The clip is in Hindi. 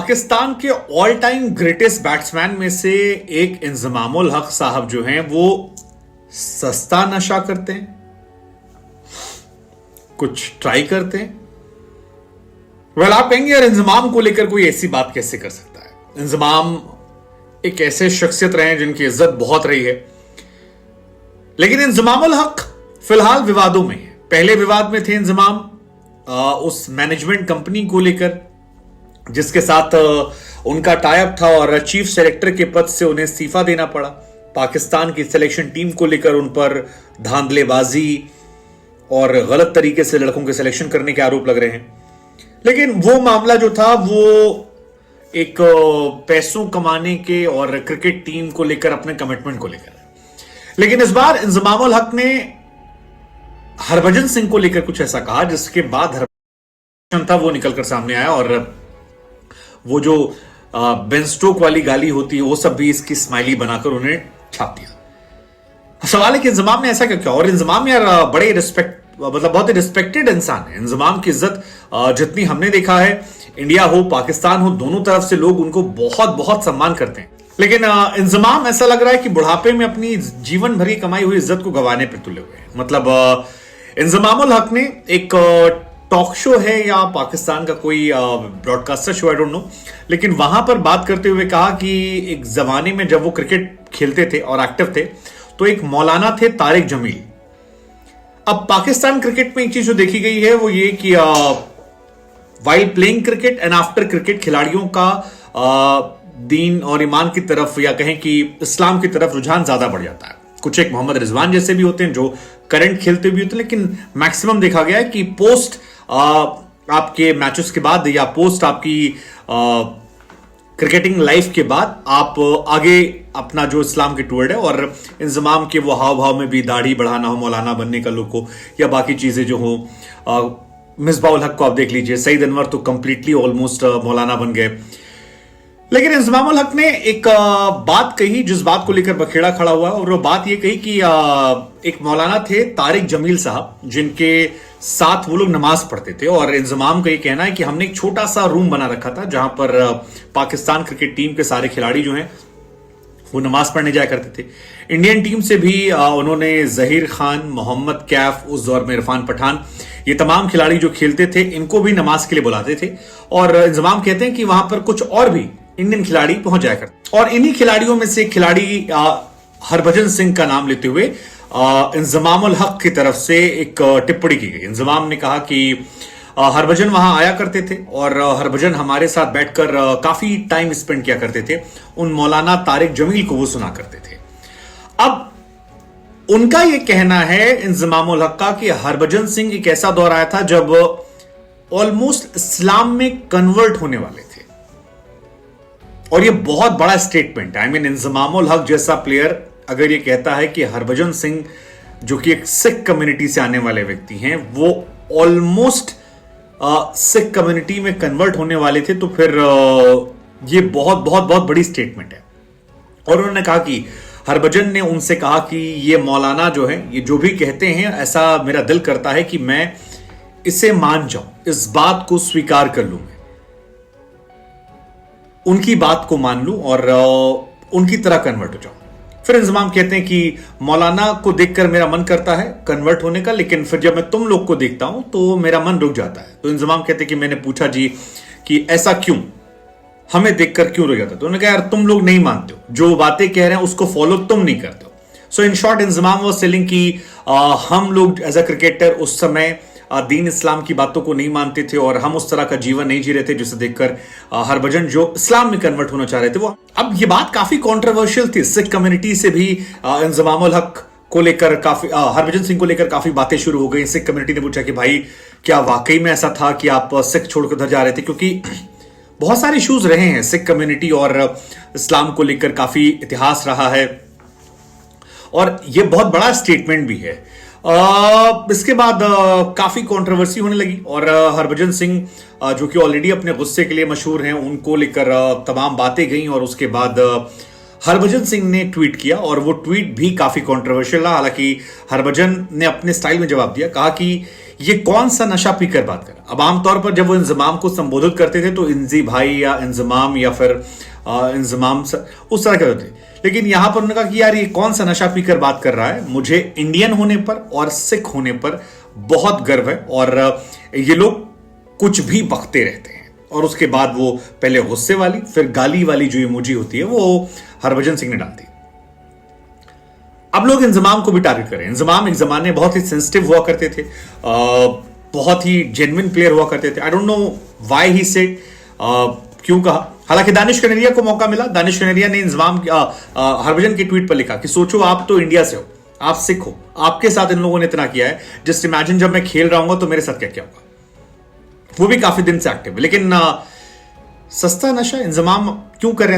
पाकिस्तान के ऑल टाइम ग्रेटेस्ट बैट्समैन में से एक इंजमामुल हक साहब जो हैं वो सस्ता नशा करते हैं, कुछ ट्राई करते हैं। वेल आप कहेंगे यार इंजमाम को लेकर कोई ऐसी बात कैसे कर सकता है। इंजमाम एक ऐसे शख्सियत रहे हैं जिनकी इज्जत बहुत रही है, लेकिन इंजमामुल हक फिलहाल विवादों में है। पहले विवाद में थे इंजमाम उस मैनेजमेंट कंपनी को लेकर जिसके साथ उनका टाइप था और चीफ सेलेक्टर के पद से उन्हें इस्तीफा देना पड़ा। पाकिस्तान की सिलेक्शन टीम को लेकर उन पर धांधलेबाजी और गलत तरीके से लड़कों के सिलेक्शन करने के आरोप लग रहे हैं। लेकिन वो मामला जो था वो एक पैसों कमाने के और क्रिकेट टीम को लेकर अपने कमिटमेंट को लेकर। लेकिन इस बार इंजमामुल हक ने हरभजन सिंह को लेकर कुछ ऐसा कहा जिसके बाद हरभजन था वो निकलकर सामने आया और वो जो बेन स्टोक वाली गाली होती है वो सब भी इसकी स्माइली बनाकर उन्हें छाप दिया। सवाल है कि इंजमाम ने ऐसा क्यों किया। और इंजमाम यार बड़े बहुत ही रिस्पेक्टेड इंसान है। इंजमाम की इज्जत जितनी हमने देखा है, इंडिया हो पाकिस्तान हो, दोनों तरफ से लोग उनको बहुत बहुत सम्मान करते हैं। लेकिन इंजमाम ऐसा लग रहा है कि बुढ़ापे में अपनी जीवन भर की कमाई हुई इज्जत को गंवाने पर तुले हुए हैं। मतलब इंजमामुल हक ने एक टॉक शो है या पाकिस्तान का कोई broadcaster show, I don't know, लेकिन वहां पर बात करते हुए कहा कि एक जमाने में जब वो क्रिकेट खेलते थे और एक्टिव थे तो एक मौलाना थे तारिक जमील। अब पाकिस्तान क्रिकेट में एक चीज जो देखी गई है वो ये कि while playing cricket and after cricket खिलाड़ियों का दीन और ईमान की तरफ या कहें कि इस्लाम की तरफ रुझान ज्यादा बढ़ जाता है। कुछ एक मोहम्मद रिजवान जैसे भी होते हैं जो करंट खेलते भी होते हैं, लेकिन मैक्सिमम देखा गया है कि पोस्ट आपके मैचेस के बाद या पोस्ट आपकी क्रिकेटिंग लाइफ के बाद आप आगे अपना जो इस्लाम के टूवर्ड है और इंजमाम के वो हाव भाव में भी दाढ़ी बढ़ाना हो, मौलाना बनने का लुक हो या बाकी चीजें जो हो। मिसबाउल हक को आप देख लीजिए, सईद अनवर तो कंप्लीटली ऑलमोस्ट मौलाना बन गए। लेकिन इंजमामुल हक ने एक बात कही जिस बात को लेकर बखेड़ा खड़ा हुआ और वो बात ये कही कि एक मौलाना थे तारिक जमील साहब जिनके साथ वो लोग नमाज पढ़ते थे और इंजमाम का ये कहना है कि हमने एक छोटा सा रूम बना रखा था जहां पर पाकिस्तान क्रिकेट टीम के सारे खिलाड़ी जो हैं वो नमाज पढ़ने जाया करते थे। इंडियन टीम से भी उन्होंने जहीर खान, मोहम्मद कैफ, उस दौर में इरफान पठान, ये तमाम खिलाड़ी जो खेलते थे इनको भी नमाज के लिए बुलाते थे। और इंजमाम कहते हैं कि वहां पर कुछ और भी इंडियन खिलाड़ी पहुंच जाया करते और इन्हीं खिलाड़ियों में से खिलाड़ी हरभजन सिंह का नाम लेते हुए इंजमामुल हक की तरफ से एक टिप्पणी की गई। इंजमाम ने कहा कि हरभजन वहां आया करते थे और हरभजन हमारे साथ बैठकर काफी टाइम स्पेंड किया करते थे, उन मौलाना तारिक जमील को वो सुना करते थे। अब उनका यह कहना है इंजमामुल हक का कि हरभजन सिंह एक ऐसा दौर आया था जब ऑलमोस्ट इस्लाम में कन्वर्ट होने वाले थे और ये बहुत बड़ा स्टेटमेंट है। आई मीन इंजमामुल हक जैसा प्लेयर अगर ये कहता है कि हरभजन सिंह जो कि एक सिख कम्युनिटी से आने वाले व्यक्ति हैं वो ऑलमोस्ट सिख कम्युनिटी में कन्वर्ट होने वाले थे, तो फिर ये बहुत बहुत बहुत बड़ी स्टेटमेंट है। और उन्होंने कहा कि हरभजन ने उनसे कहा कि ये मौलाना जो है ये जो भी कहते हैं ऐसा मेरा दिल करता है कि मैं इसे मान जाऊं, इस बात को स्वीकार कर लूं, उनकी बात को मान लूं और उनकी तरह कन्वर्ट हो जाऊं। फिर इंजमाम कहते हैं कि मौलाना को देखकर मेरा मन करता है कन्वर्ट होने का, लेकिन फिर जब मैं तुम लोग को देखता हूं तो मेरा मन रुक जाता है। तो इंजमाम कहते हैं कि मैंने पूछा जी कि ऐसा क्यों, हमें देखकर क्यों रुक जाता है। तो उन्होंने कहा यार तुम लोग नहीं मानते हो, जो बातें कह रहे हैं उसको फॉलो तुम नहीं करते हो। So in short Inzamam was selling कि हम लोग एज अ क्रिकेटर उस समय दीन इस्लाम की बातों को नहीं मानते थे और हम उस तरह का जीवन नहीं जी रहे थे जिसे देखकर हरभजन जो इस्लाम में कन्वर्ट होना चाह रहे थे वो। अब ये बात काफी कंट्रोवर्शियल थी, सिख कम्युनिटी से भी इंजमामुल हक को लेकर काफी हरभजन सिंह को लेकर काफी बातें शुरू हो गई। सिख कम्युनिटी ने पूछा कि भाई क्या वाकई में ऐसा था कि आप सिख छोड़कर उधर जा रहे थे, क्योंकि बहुत सारे इश्यूज रहे हैं सिख कम्युनिटी और इस्लाम को लेकर, काफी इतिहास रहा है और ये बहुत बड़ा स्टेटमेंट भी है। इसके बाद काफी कंट्रोवर्सी होने लगी और हरभजन सिंह जो कि ऑलरेडी अपने गुस्से के लिए मशहूर हैं उनको लेकर तमाम बातें गई और उसके बाद हरभजन सिंह ने ट्वीट किया और वो ट्वीट भी काफी कंट्रोवर्शियल रहा। हालांकि हरभजन ने अपने स्टाइल में जवाब दिया, कहा कि ये कौन सा नशा पीकर बात कर रहा है। अब आमतौर पर जब वो इंजमाम को संबोधित करते थे तो इंजी भाई या इंजमाम या फिर इंजमाम उस तरह के होते, लेकिन यहां पर उन्होंने कहा कि यार ये कौन सा नशा पीकर बात कर रहा है, मुझे इंडियन होने पर और सिख होने पर बहुत गर्व है। और ये लोग कुछ भी बकते रहते हैं। और उसके बाद वो पहले गुस्से वाली फिर गाली वाली जो इमोजी होती है वो हरभजन सिंह ने डाल दी। अब लोग इंजमाम को भी टारगेट करें। इंजमाम एक जमाने बहुत ही सेंसिटिव हुआ करते थे, बहुत ही जेन्युइन प्लेयर हुआ करते थे। I don't know why he said, क्यों कहा। हालांकि दानिश कनेरिया को मौका मिला। दानिश कनेरिया ने इंजमाम हरभजन के ट्वीट पर लिखा कि सोचो आप तो इंडिया से हो, आप सिख हो, आपके साथ इन लोगों ने इतना किया है, जस्ट इमेजिन जब मैं खेल रहा हूंगा तो मेरे साथ क्या क्या होगा। वो भी काफी दिन से एक्टिव है। लेकिन सस्ता नशा इंजमाम क्यों कर रहे हैं?